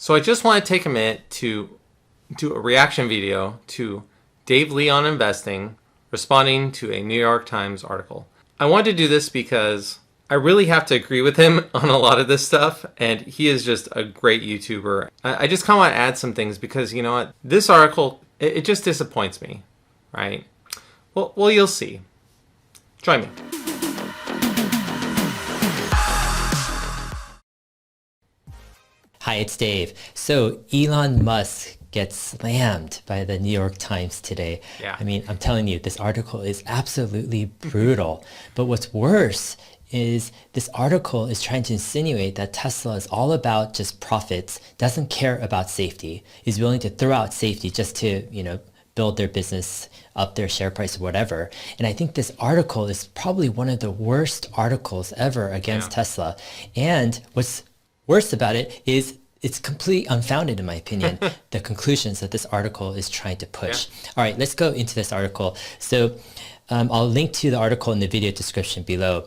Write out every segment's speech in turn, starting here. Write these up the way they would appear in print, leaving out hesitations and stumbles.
So I just want to take a minute to do a reaction video to Dave Lee on investing, responding to a New York Times article. I wanted to do this because I really have to agree with him on a lot of this stuff, and he is just a great YouTuber. I just kind of want to add some things because, you know what, this article, it just disappoints me, right? Well, you'll see. Join me. Hi, it's Dave. So Elon Musk gets slammed by the New York Times today. Yeah. I mean, I'm telling you, this article is absolutely brutal. But what's worse is this article is trying to insinuate that Tesla is all about just profits, doesn't care about safety, is willing to throw out safety just to, build their business, up their share price or whatever. And I think this article is probably one of the worst articles ever against Tesla. And what's worse about it is it's completely unfounded, in my opinion, the conclusions that this article is trying to push. Yeah. All right, let's go into this article. So I'll link to the article in the video description below.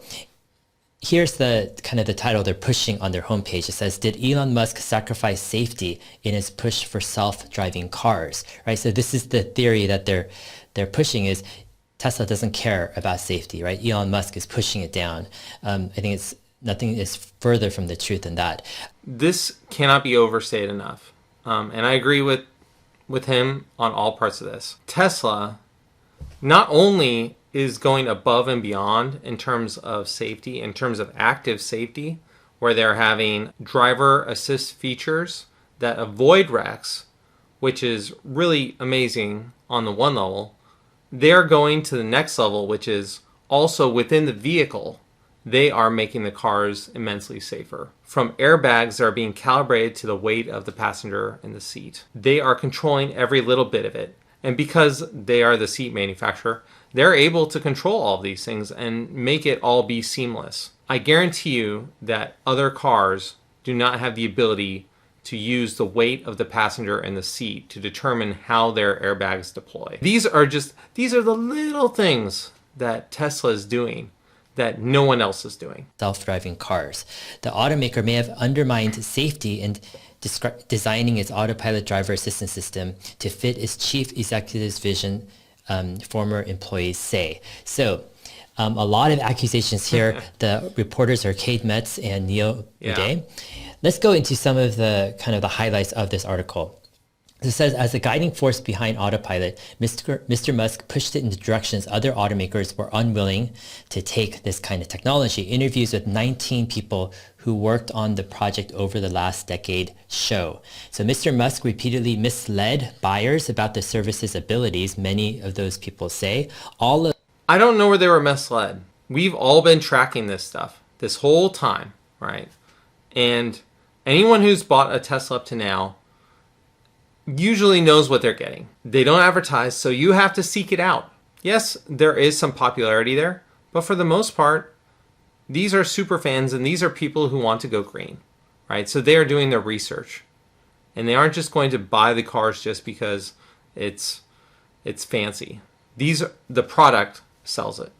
Here's the kind of the title they're pushing on their homepage. It says, "Did Elon Musk sacrifice safety in his push for self-driving cars?" Right. So this is the theory that they're pushing is Tesla doesn't care about safety, right? Elon Musk is pushing it down. I think nothing is further from the truth than that. This cannot be overstated enough. And I agree with him on all parts of this. Tesla not only is going above and beyond in terms of safety, in terms of active safety, where they're having driver assist features that avoid wrecks, which is really amazing on the one level. They're going to the next level, which is also within the vehicle. They are making the cars immensely safer. From airbags that are being calibrated to the weight of the passenger in the seat. They are controlling every little bit of it. And because they are the seat manufacturer, they're able to control all of these things and make it all be seamless. I guarantee you that other cars do not have the ability to use the weight of the passenger in the seat to determine how their airbags deploy. These are the little things that Tesla is doing that no one else is doing. Self-driving cars. The automaker may have undermined safety in designing its autopilot driver assistance system to fit its chief executive's vision, former employees say. So a lot of accusations here. The reporters are Kate Metz and Neil Uday. Let's go into some of the highlights of this article. It says, as the guiding force behind autopilot, Mr. Musk pushed it into directions other automakers were unwilling to take this kind of technology. Interviews with 19 people who worked on the project over the last decade show. So Mr. Musk repeatedly misled buyers about the service's abilities, many of those people say. I don't know where they were misled. We've all been tracking this stuff this whole time, right? And anyone who's bought a Tesla up to now usually knows what they're getting. They don't advertise, so you have to seek it out. Yes, there is some popularity there, but for the most part, these are super fans and these are people who want to go green, right? So they are doing their research, and they aren't just going to buy the cars just because it's fancy. The product sells it.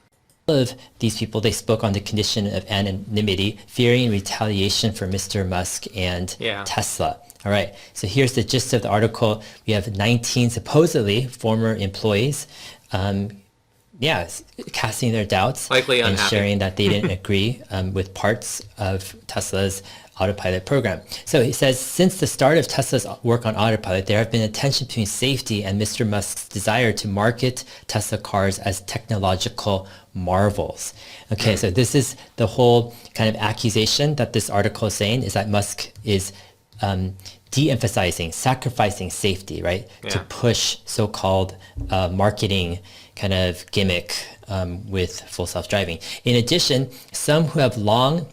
Of these people, they spoke on the condition of anonymity, fearing retaliation for Mr. Musk and Tesla. All right, so here's the gist of the article. We have 19 supposedly former employees, casting their doubts likely and unhappy. Sharing that they didn't agree with parts of Tesla's autopilot program. So he says, since the start of Tesla's work on autopilot, there have been a tension between safety and Mr. Musk's desire to market Tesla cars as technological marvels. Okay, so this is the whole kind of accusation that this article is saying, is that Musk is de-emphasizing, sacrificing safety, right, to push so-called marketing kind of gimmick with full self-driving. In addition, some who have long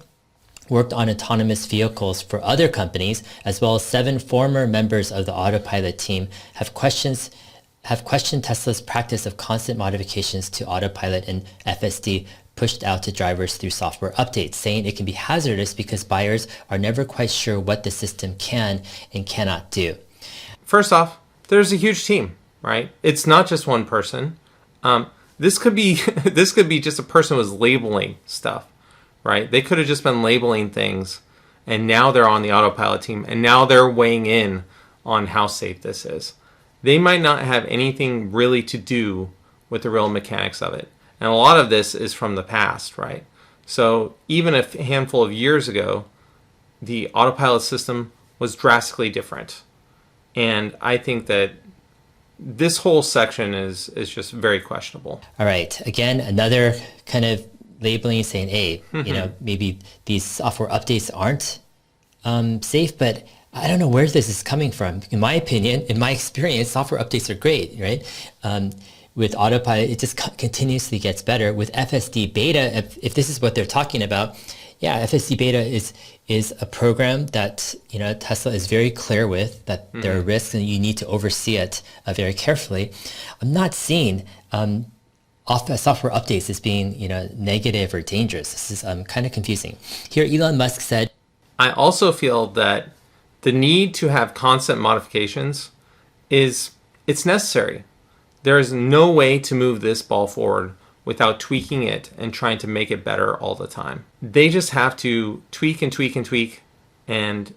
worked on autonomous vehicles for other companies, as well as 7 former members of the autopilot team, have questioned Tesla's practice of constant modifications to autopilot and FSD pushed out to drivers through software updates, saying it can be hazardous because buyers are never quite sure what the system can and cannot do. First off, there's a huge team, right? It's not just one person. This could be just a person who was labeling stuff, right? They could have just been labeling things and now they're on the autopilot team, and now they're weighing in on how safe this is. They might not have anything really to do with the real mechanics of it. And a lot of this is from the past, right? So even a handful of years ago, the autopilot system was drastically different. And I think that this whole section is just very questionable. All right. Again, another kind of labeling saying, hey, maybe these software updates aren't safe, but I don't know where this is coming from. In my opinion, in my experience, software updates are great, right? With autopilot, it just continuously gets better. With FSD beta, if this is what they're talking about, yeah, FSD beta is a program that Tesla is very clear with that there are risks and you need to oversee it very carefully. I'm not seeing software updates as being negative or dangerous. This is kind of confusing. Here, Elon Musk said, I also feel that the need to have constant modifications it's necessary. There is no way to move this ball forward without tweaking it and trying to make it better all the time. They just have to tweak and tweak and tweak, and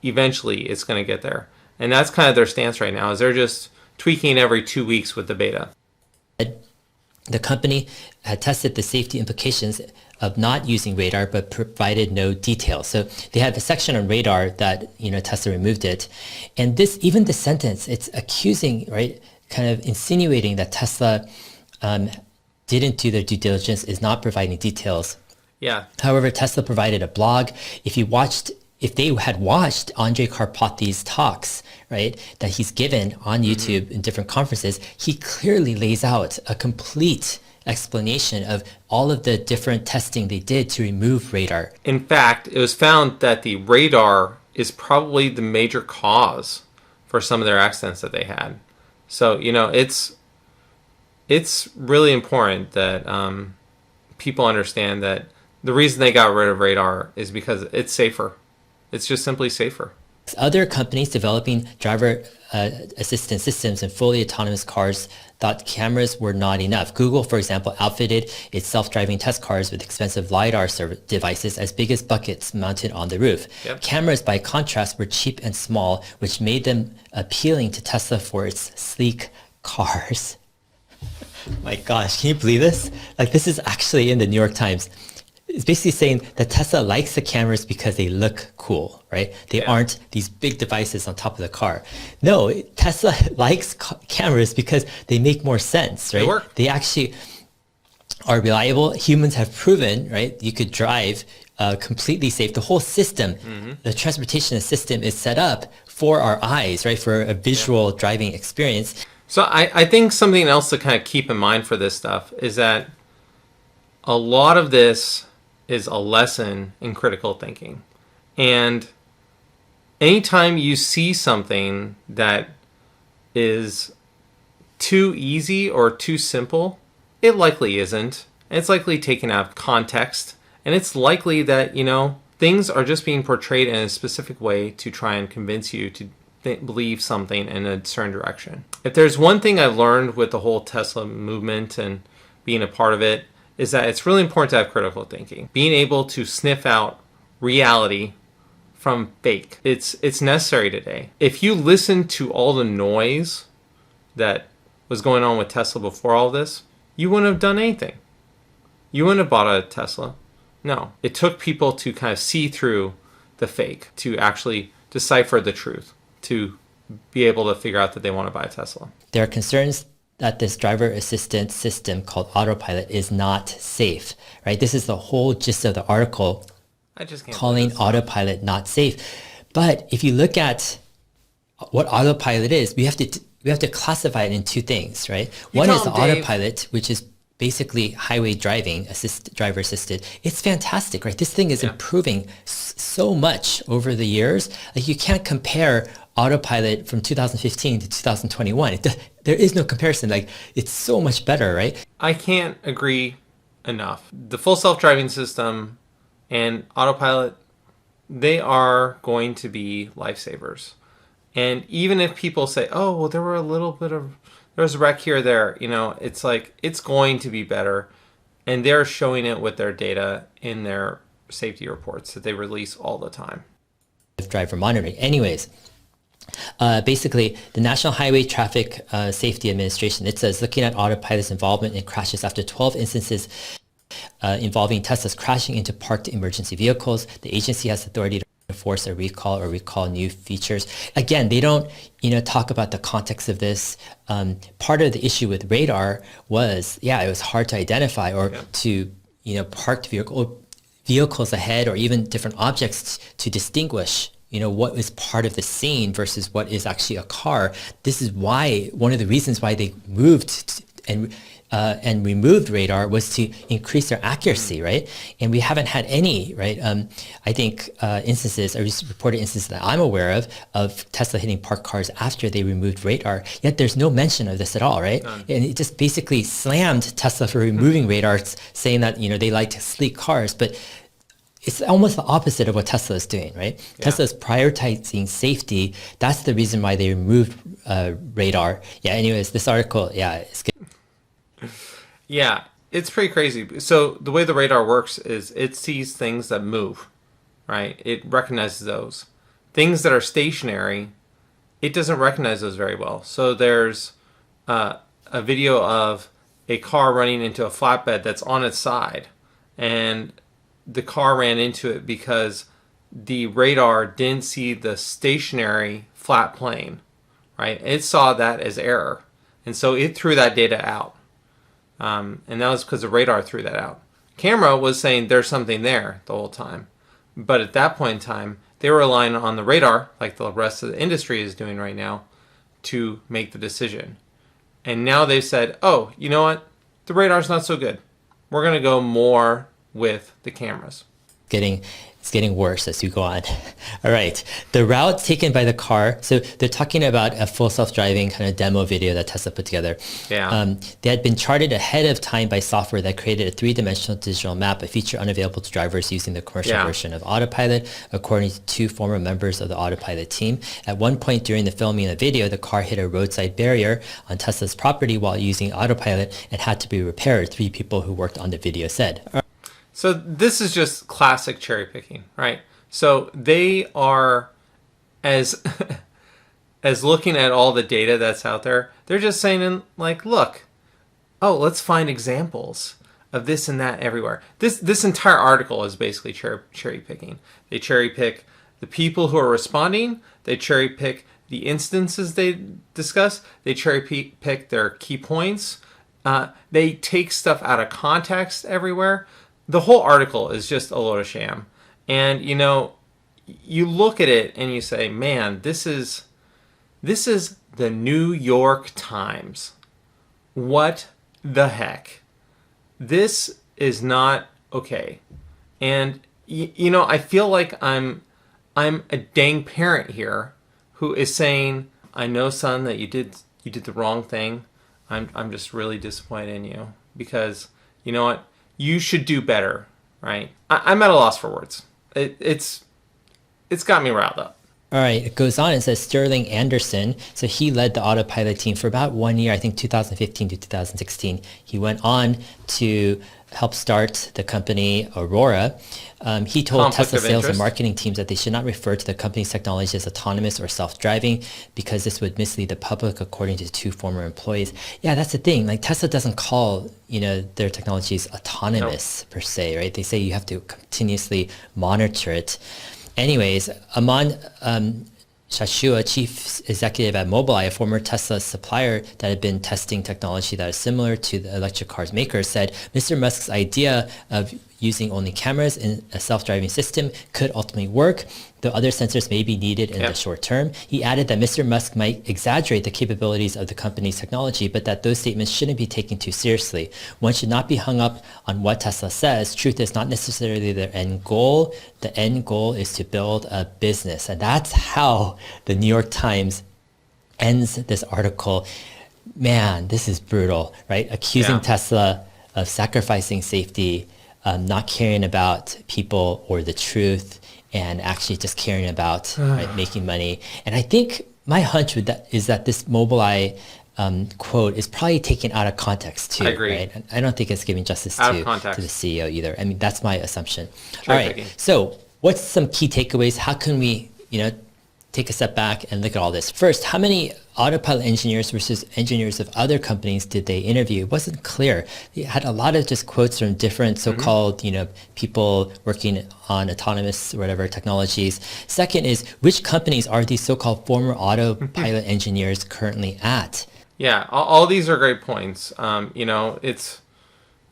eventually it's going to get there. And that's kind of their stance right now, is they're just tweaking every 2 weeks with the beta. The company had tested the safety implications of not using radar, but provided no details. So they have a section on radar that Tesla removed it, and even the sentence, it's accusing, right, kind of insinuating that Tesla didn't do their due diligence, is not providing details. Yeah. However, Tesla provided a blog. If they had watched Andrei Karpathy's talks, right, that he's given on YouTube in different conferences, he clearly lays out a complete explanation of all of the different testing they did to remove radar. In fact, it was found that the radar is probably the major cause for some of their accidents that they had. So, it's really important that people understand that the reason they got rid of radar is because it's safer. It's just simply safer. Other companies developing driver assistance systems and fully autonomous cars thought cameras were not enough. Google, for example, outfitted its self-driving test cars with expensive Lidar devices as big as buckets mounted on the roof. Yep. Cameras, by contrast, were cheap and small, which made them appealing to Tesla for its sleek cars. My gosh, can you believe this? Like, this is actually in the New York Times. It's basically saying that Tesla likes the cameras because they look cool, right? They aren't these big devices on top of the car. No, Tesla likes cameras because they make more sense, right? They work. They actually are reliable. Humans have proven, right? You could drive completely safe. The whole system, the transportation system is set up for our eyes, right? For a visual driving experience. So I think something else to kind of keep in mind for this stuff is that a lot of this is a lesson in critical thinking. And anytime you see something that is too easy or too simple, it likely isn't. It's likely taken out of context. And it's likely that, things are just being portrayed in a specific way to try and convince you to believe something in a certain direction. If there's one thing I've learned with the whole Tesla movement and being a part of it, is that it's really important to have critical thinking. Being able to sniff out reality from fake. It's necessary today. If you listen to all the noise that was going on with Tesla before all this, you wouldn't have done anything. You wouldn't have bought a Tesla. No. It took people to kind of see through the fake, to actually decipher the truth, to be able to figure out that they want to buy a Tesla. There are concerns that this driver assistance system called autopilot is not safe, right? This is the whole gist of the article, I just can't calling autopilot not safe. But if you look at what autopilot is, we have to classify it in two things, right? One is the autopilot, which is basically highway driving, driver assisted. It's fantastic, right? This thing is improving so much over the years. Like, you can't compare autopilot from 2015 to 2021. There is no comparison. Like, it's so much better, right? I can't agree enough. The full self-driving system and autopilot, they are going to be lifesavers. And even if people say, oh, well, there was a wreck here or there, it's like, it's going to be better. And they're showing it with their data in their safety reports that they release all the time. Driver monitoring. Anyways, basically, the National Highway Traffic Safety Administration, it says, looking at autopilot's involvement in crashes after 12 instances involving Teslas crashing into parked emergency vehicles, the agency has authority to force a recall or recall new features. Again, they don't, talk about the context of this. Part of the issue with radar was, it was hard to identify or to, parked vehicles ahead or even different objects to distinguish what is part of the scene versus what is actually a car. This is why one of the reasons why they moved and removed radar was to increase their accuracy, right? And we haven't had any, right? I think instances, or reported instances that I'm aware of Tesla hitting parked cars after they removed radar, yet there's no mention of this at all, right? None. And it just basically slammed Tesla for removing radar, saying that, they like sleek cars, but it's almost the opposite of what Tesla is doing, right? Yeah. Tesla is prioritizing safety. That's the reason why they removed radar. Yeah, anyways, this article, it's good. Yeah, it's pretty crazy. So the way the radar works is it sees things that move, right? It recognizes those. Things that are stationary, it doesn't recognize those very well. So there's a video of a car running into a flatbed that's on its side, and the car ran into it because the radar didn't see the stationary flat plane, right? It saw that as error, and so it threw that data out. And that was because the radar threw that out. Camera was saying there's something there the whole time. But at that point in time, they were relying on the radar, like the rest of the industry is doing right now, to make the decision. And now they've said, oh, you know what? The radar's not so good. We're going to go more with the cameras. It's getting worse as you go on. All right. The route taken by the car. So they're talking about a full self-driving kind of demo video that Tesla put together. Yeah. They had been charted ahead of time by software that created a three-dimensional digital map, a feature unavailable to drivers using the commercial version of Autopilot, according to two former members of the Autopilot team. At one point during the filming of the video, the car hit a roadside barrier on Tesla's property while using Autopilot and had to be repaired, three people who worked on the video said. So this is just classic cherry picking, right? So they are, as looking at all the data that's out there, they're just saying like, look, let's find examples of this and that everywhere. This entire article is basically cherry picking. They cherry pick the people who are responding. They cherry pick the instances they discuss. They cherry pick their key points. They take stuff out of context everywhere. The whole article is just a load of sham. And, you look at it and you say, man, this is the New York Times. What the heck? This is not okay. And, I feel like I'm a dang parent here who is saying, I know, son, that you did the wrong thing. I'm just really disappointed in you because, you know what? You should do better, right? I'm at a loss for words. It's got me riled up. All right, it goes on and says Sterling Anderson. So he led the Autopilot team for about 1 year, I think 2015 to 2016. He went on to help start the company Aurora. He told Tesla sales and marketing teams that they should not refer to the company's technology as autonomous or self-driving because this would mislead the public, according to two former employees. Yeah, that's the thing. Like Tesla doesn't call, their technologies autonomous per se, right? They say you have to continuously monitor it. Anyways, Aman Shashua, chief executive at Mobileye, a former Tesla supplier that had been testing technology that is similar to the electric cars maker, said Mr. Musk's idea of using only cameras in a self-driving system could ultimately work, though other sensors may be needed in the short term. He added that Mr. Musk might exaggerate the capabilities of the company's technology, but that those statements shouldn't be taken too seriously. One should not be hung up on what Tesla says. Truth is not necessarily their end goal. The end goal is to build a business. And that's how the New York Times ends this article. Man, this is brutal, right? Accusing Tesla of sacrificing safety, not caring about people or the truth, and actually just caring about making money. And I think my hunch is that this Mobileye quote is probably taken out of context too. I agree. Right? And I don't think it's giving justice Out of to context. the CEO either. I mean, that's my assumption. Cherry All right. picking. So what's some key takeaways? How can we, take a step back and look at all this? First, how many autopilot engineers versus engineers of other companies did they interview? It wasn't clear. They had a lot of just quotes from different so-called, people working on autonomous or whatever technologies. Second is, which companies are these so-called former autopilot engineers currently at? Yeah, all these are great points. It's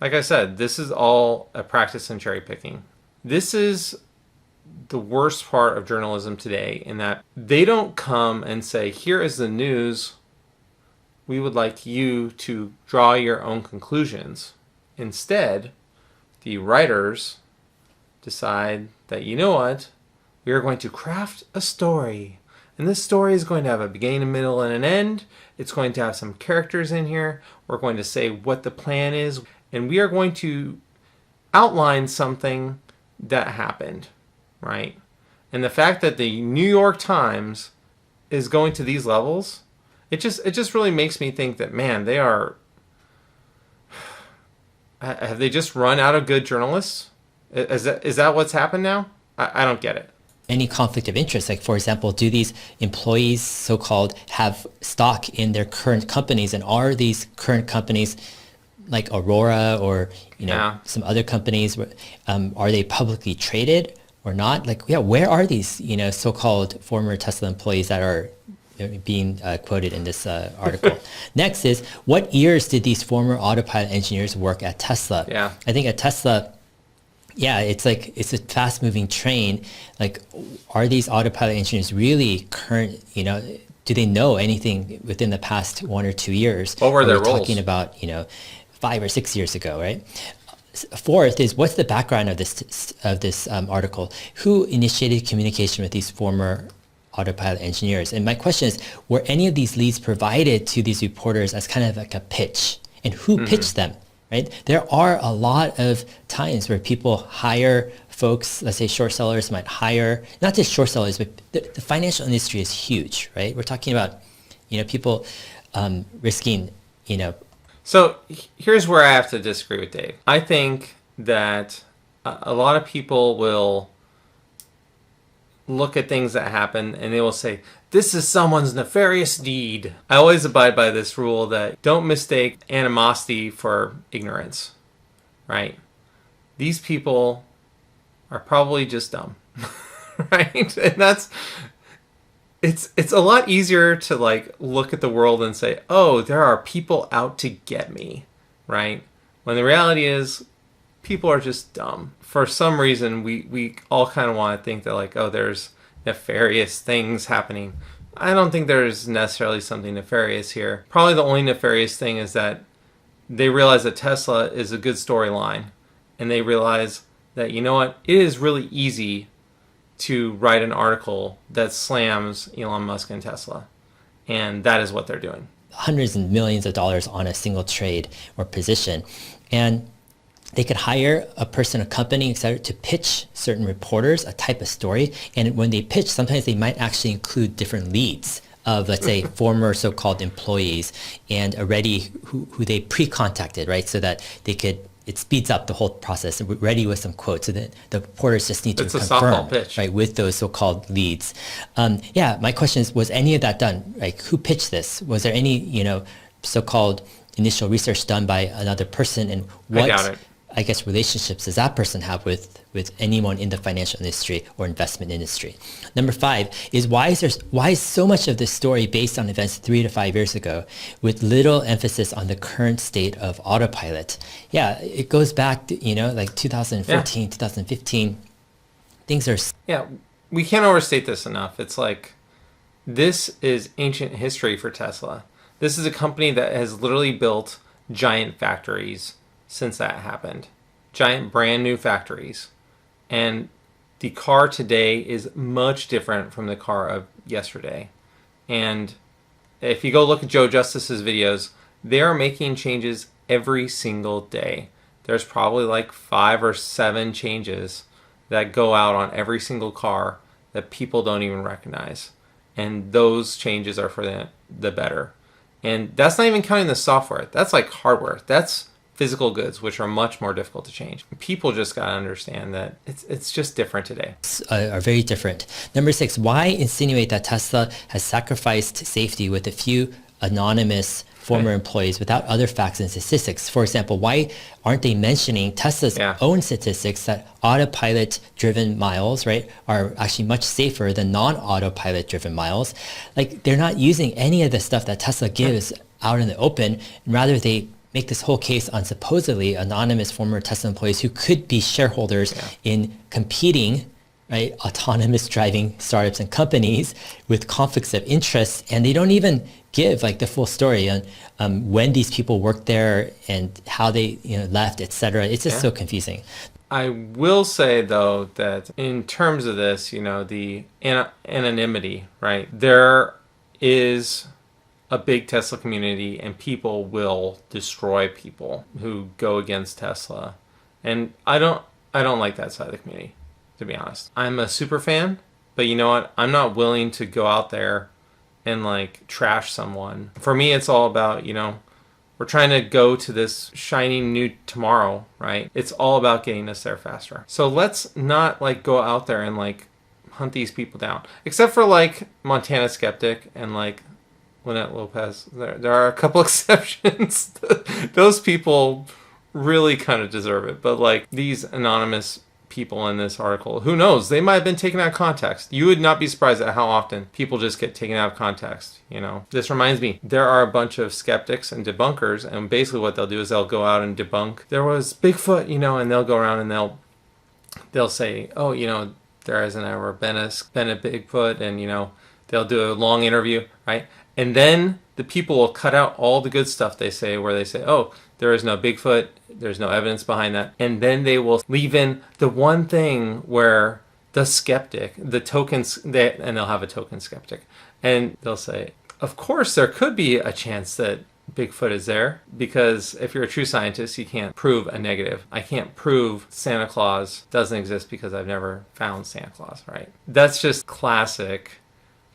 like I said, this is all a practice in cherry picking. This is the worst part of journalism today, in that they don't come and say, here is the news. We would like you to draw your own conclusions. Instead, the writers decide that, you know what, we are going to craft a story. And this story is going to have a beginning, a middle, and an end. It's going to have some characters in here. We're going to say what the plan is. And we are going to outline something that happened, right? And the fact that the New York Times is going to these levels, it just really makes me think that, man, they are... Have they just run out of good journalists? Is that what's happened now? I don't get it. Any conflict of interest? Like, for example, do these employees, so-called, have stock in their current companies? And are these current companies, like Aurora or, some other companies, are they publicly traded or not? Like, where are these, so-called former Tesla employees that are being quoted in this article? Next is, what years did these former autopilot engineers work at Tesla? Yeah. I think at Tesla, it's a fast-moving train. Like, are these autopilot engineers really current? Do they know anything within the past 1 or 2 years? What were their roles? Talking about 5 or 6 years ago, right? Fourth is, what's the background of this article? Who initiated communication with these former autopilot engineers? And my question is, were any of these leads provided to these reporters as kind of like a pitch? And who pitched them? Right? There are a lot of times where people hire folks, let's say short sellers might hire, not just short sellers, but the financial industry is huge, right? We're talking about, people risking, So here's where I have to disagree with Dave. I think that a lot of people will look at things that happen and they will say, this is someone's nefarious deed. I always abide by this rule that don't mistake animosity for ignorance, right? These people are probably just dumb, right? And it's a lot easier to look at the world and say, oh, there are people out to get me, right? When the reality is people are just dumb. For some reason, we all kind of want to think that there's nefarious things happening. I don't think there's necessarily something nefarious here. Probably the only nefarious thing is that they realize that Tesla is a good storyline, and they realize that, you know what, it is really easy to write an article that slams Elon Musk and Tesla, and that is what they're doing. Hundreds and millions of dollars on a single trade or position. And they could hire a person, a company, etc., to pitch certain reporters a type of story. And when they pitch, sometimes they might actually include different leads of, let's say, former so-called employees and already who they pre-contacted, right? So that they could, it speeds up the whole process, ready with some quotes. So that the reporters just need to confirm, softball pitch, right, with those so-called leads. My question is, was any of that done? Like, who pitched this? Was there any, so-called initial research done by another person? And what, I doubt it. I guess, relationships does that person have with anyone in the financial industry or investment industry? Number 5 is, why is so much of this story based on events 3 to 5 years ago with little emphasis on the current state of autopilot? Yeah, it goes back to, 2014, 2015. Things are... Yeah, we can't overstate this enough. It's this is ancient history for Tesla. This is a company that has literally built giant factories since that happened. Giant brand new factories. And the car today is much different from the car of yesterday. And if you go look at Joe Justice's videos, they are making changes every single day. There's probably 5 or 7 changes that go out on every single car that people don't even recognize. And those changes are for the better. And that's not even counting the software. That's like hardware. That's physical goods, which are much more difficult to change. People just got to understand that it's just different today. Are very different. Number 6, why insinuate that Tesla has sacrificed safety with a few anonymous former employees without other facts and statistics? For example, why aren't they mentioning Tesla's own statistics that autopilot-driven miles, right, are actually much safer than non-autopilot-driven miles? Like, they're not using any of the stuff that Tesla gives out in the open, and rather they make this whole case on supposedly anonymous former Tesla employees who could be shareholders in competing, right, autonomous driving startups and companies with conflicts of interest, and they don't even give like the full story on when these people worked there and how they left, etc. It's just so confusing. I will say though that in terms of this, the anonymity, right? There is a big Tesla community, and people will destroy people who go against Tesla, and I don't like that side of the community, to be honest. I'm a super fan, but you know what? I'm not willing to go out there and like trash someone. For me, it's all about, we're trying to go to this shining new tomorrow, right? It's all about getting us there faster. So let's not like go out there and like hunt these people down, except for like Montana Skeptic and like Lynette Lopez. There are a couple exceptions. Those people really kind of deserve it. But like these anonymous people in this article, who knows? They might have been taken out of context. You would not be surprised at how often people just get taken out of context. This reminds me, there are a bunch of skeptics and debunkers, and basically what they'll do is they'll go out and debunk. There was Bigfoot, and they'll go around and they'll say, oh, there hasn't ever been a Bigfoot, and they'll do a long interview, right? And then the people will cut out all the good stuff they say, where they say, oh, there is no Bigfoot, there's no evidence behind that. And then they will leave in the one thing where the skeptic, the tokens, and they'll have a token skeptic. And they'll say, of course, there could be a chance that Bigfoot is there, because if you're a true scientist, you can't prove a negative. I can't prove Santa Claus doesn't exist because I've never found Santa Claus, right? That's just classic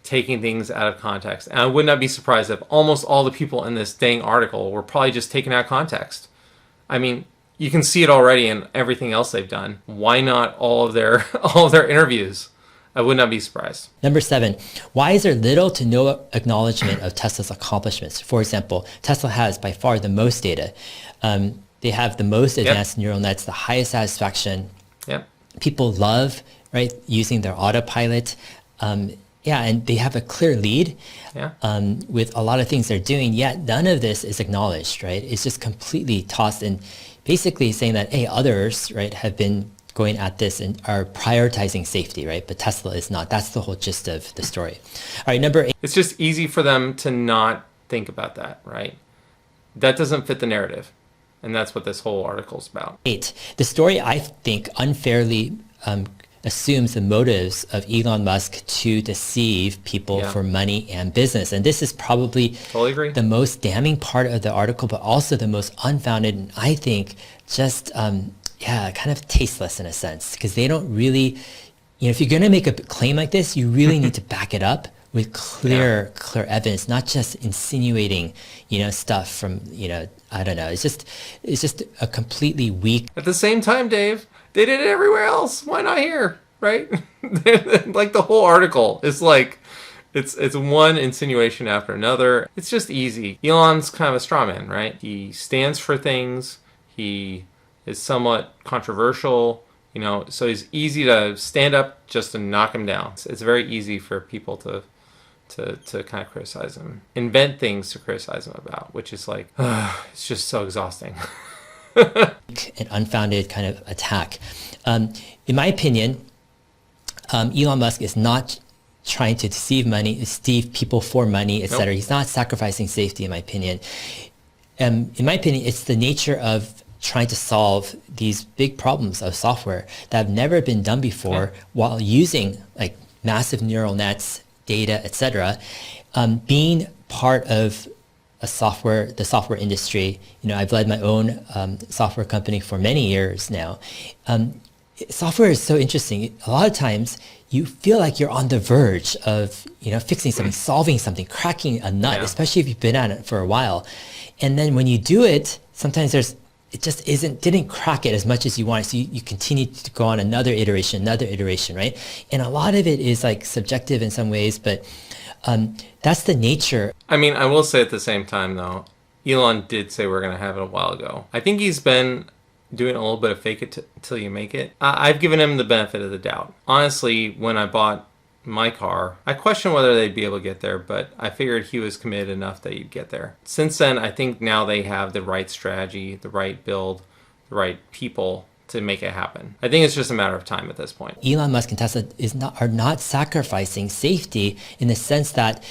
taking things out of context. And I would not be surprised if almost all the people in this dang article were probably just taken out of context. I mean, you can see it already in everything else they've done. Why not all of their interviews? I would not be surprised. Number 7, why is there little to no acknowledgement of Tesla's accomplishments? For example, Tesla has by far the most data. They have the most advanced neural nets, the highest satisfaction. People love, right, using their autopilot. And they have a clear lead with a lot of things they're doing, yet none of this is acknowledged, right? It's just completely tossed and basically saying that, hey, others, right, have been going at this and are prioritizing safety, right? But Tesla is not. That's the whole gist of the story. All right, number 8. It's just easy for them to not think about that, right? That doesn't fit the narrative. And that's what this whole article is about. 8. The story, I think, unfairly assumes the motives of Elon Musk to deceive people for money and business. And this is probably the most damning part of the article, but also the most unfounded, and I think just, kind of tasteless in a sense, because they don't really, if you're going to make a claim like this, you really need to back it up with clear evidence, not just insinuating, stuff from, I don't know. It's just a completely weak. At the same time, Dave, they did it everywhere else. Why not here, right? Like the whole article is like, it's one insinuation after another. It's just easy. Elon's kind of a straw man, right? He stands for things. He is somewhat controversial, so he's easy to stand up just to knock him down. It's very easy for people to kind of criticize him, invent things to criticize him about, which is like, it's just so exhausting. An unfounded kind of attack. In my opinion, Elon Musk is not trying to deceive people for money, etc. Nope. He's not sacrificing safety, in my opinion. In my opinion, it's the nature of trying to solve these big problems of software that have never been done before while using like massive neural nets, data, etc. Being part of the software industry, I've led my own software company for many years now. software is so interesting. A lot of times you feel like you're on the verge of, fixing something, solving something, cracking a nut, especially if you've been at it for a while. And then when you do it, sometimes it just didn't crack it as much as you want. So you continue to go on another iteration, right? And a lot of it is like subjective in some ways, but that's the nature. I mean, I will say at the same time, though, Elon did say we're going to have it a while ago. I think he's been doing a little bit of fake it till you make it. I've given him the benefit of the doubt. Honestly, when I bought my car, I questioned whether they'd be able to get there, but I figured he was committed enough that he'd get there. Since then, I think now they have the right strategy, the right build, the right people to make it happen. I think it's just a matter of time at this point. Elon Musk and Tesla are not sacrificing safety in the sense that,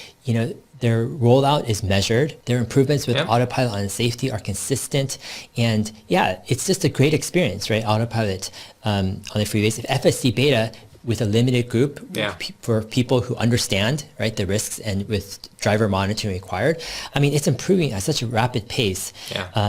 their rollout is measured. Their improvements with autopilot and safety are consistent. And it's just a great experience, right? Autopilot on the freeways. If FSD beta with a limited group for people who understand, right, the risks and with driver monitoring required, I mean, it's improving at such a rapid pace. I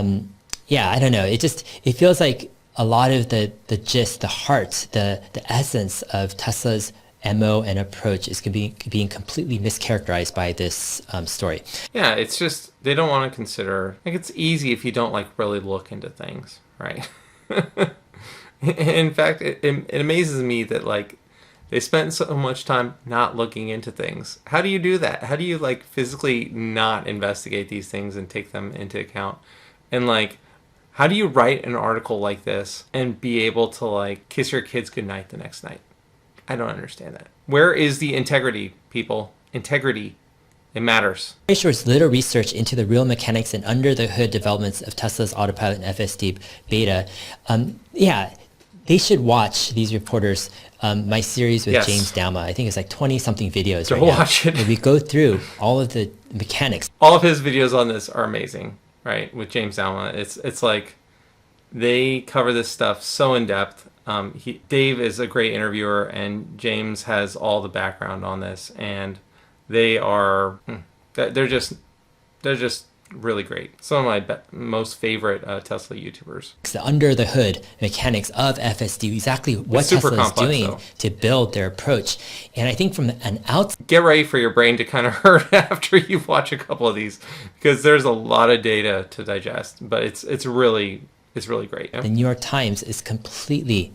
don't know. It feels like a lot of the gist, the heart, the essence of Tesla's MO and approach is being completely mischaracterized by this story. Yeah, it's just they don't want to consider, like, it's easy if you don't like really look into things, right? In fact, it amazes me that like they spent so much time not looking into things. How do you do that? How do you like physically not investigate these things and take them into account? And like, how do you write an article like this and be able to like kiss your kids goodnight the next night? I don't understand that. Where is the integrity, people? Integrity. It matters. Very sure it's little research into the real mechanics and under the hood developments of Tesla's autopilot and FSD beta. They should watch, these reporters, my series with James Douma. I think it's like 20-something videos Go watch it. Where we go through all of the mechanics. All of his videos on this are amazing, right? With James Douma. It's like they cover this stuff so in depth. Dave is a great interviewer, and James has all the background on this, and they're just really great. Some of my most favorite Tesla YouTubers. The under the hood mechanics of FSD, exactly what Tesla is doing to build their approach. And I think from an outside, get ready for your brain to kind of hurt after you watch a couple of these, because there's a lot of data to digest, but it's really great. The New York Times is completely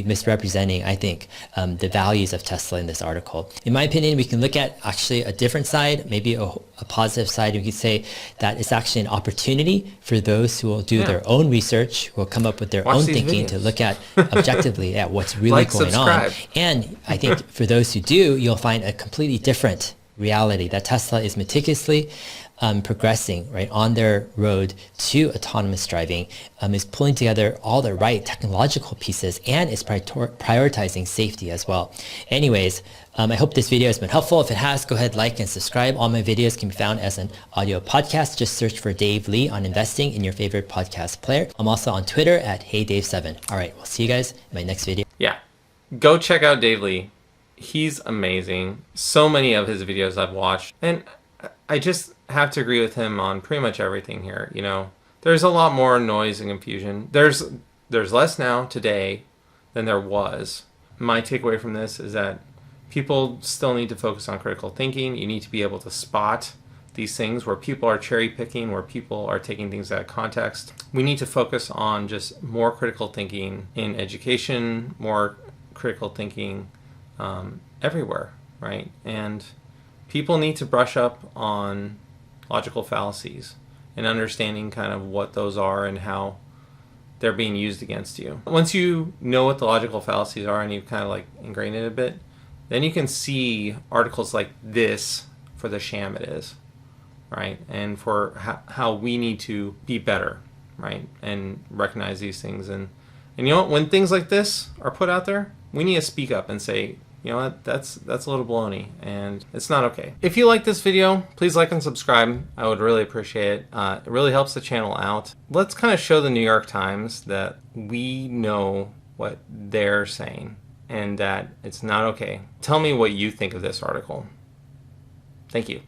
misrepresenting, I think, the values of Tesla in this article. In my opinion, we can look at actually a different side, maybe a positive side. We could say that it's actually an opportunity for those who will do their own research, who will come up with their own thinking to look at objectively at what's really going on. And I think for those who do, you'll find a completely different reality that Tesla is meticulously progressing right on their road to autonomous driving, is pulling together all the right technological pieces, and is prioritizing safety as well. Anyways, I hope this video has been helpful. If it has, go ahead, like and subscribe. All my videos can be found as an audio podcast. Just search for Dave Lee on investing in your favorite podcast player. I'm also on Twitter at HeyDave7. All right, we'll see you guys in my next video. Yeah, go check out Dave Lee. He's amazing. So many of his videos I've watched, and I just have to agree with him on pretty much everything here. You know, there's a lot more noise and confusion. There's less now today than there was. My takeaway from this is that people still need to focus on critical thinking. You need to be able to spot these things where people are cherry picking, where people are taking things out of context. We need to focus on just more critical thinking in education, more critical thinking everywhere, right? And people need to brush up on logical fallacies and understanding kind of what those are and how they're being used against you. Once you know what the logical fallacies are and you've kind of like ingrained it a bit, then you can see articles like this for the sham it is, right? And for how we need to be better, right? And recognize these things. And you know what? When things like this are put out there, we need to speak up and say, you know what, that's a little baloney, and it's not okay. If you like this video, please like and subscribe. I would really appreciate it. It really helps the channel out. Let's kind of show the New York Times that we know what they're saying and that it's not okay. Tell me what you think of this article. Thank you.